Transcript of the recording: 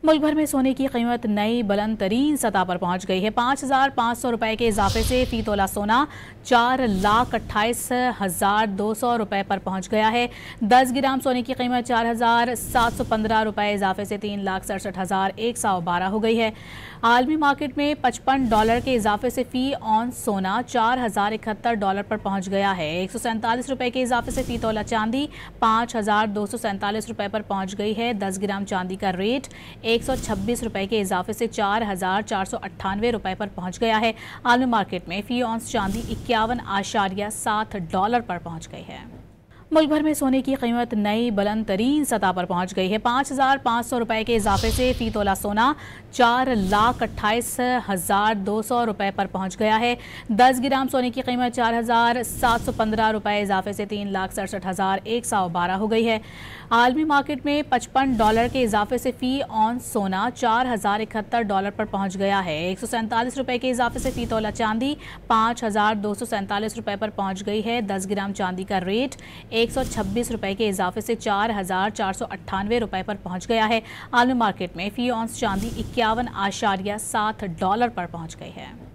मुल्क भर में सोने की कीमत नई बुलंद तरीन सतह पर पहुंच गई है। 5,500 रुपए के इजाफे से फी तोला सोना 4,28,200 रुपए पर पहुंच गया है। 10 ग्राम सोने की कीमत 4,715 रुपए इजाफे से 3,67,112 हो गई है। आलमी मार्केट में $55 के इजाफे से फी ऑन सोना 4,071 डॉलर पर पहुंच गया है। 147 रुपए के इजाफे से फी तोला चांदी 5,247 रुपए पर पहुंच गई है। 10 ग्राम चांदी का रेट 126 रुपए के इजाफे से 4,498 रुपए पर पहुंच गया है। आलमी मार्केट में फी ऑन्स चांदी 51.7 डॉलर पर पहुंच गई है। मुल्क भर में सोने की कीमत नई बुलंद तरीन सतह पर पहुंच गई है। 5,500 रुपए के इजाफे से फी तोला सोना 4,28,200 रुपए पर पहुंच गया है। 10 ग्राम सोने की कीमत 4,715 रुपए इजाफे से 3,67,112 हो गई है। आलमी मार्केट में $55 के इजाफे से फी ऑन सोना 4,071 डॉलर पर पहुंच गया है। 147 रुपए के इजाफे से फी तोला चांदी 5,247 रुपए पर पहुंच गई है। 10 ग्राम चांदी का रेट 126 रुपए के इजाफे से 4,498 रुपए पर पहुंच गया है। आलमी मार्केट में फी ऑन्स चांदी 51.7 डॉलर पर पहुंच गई है।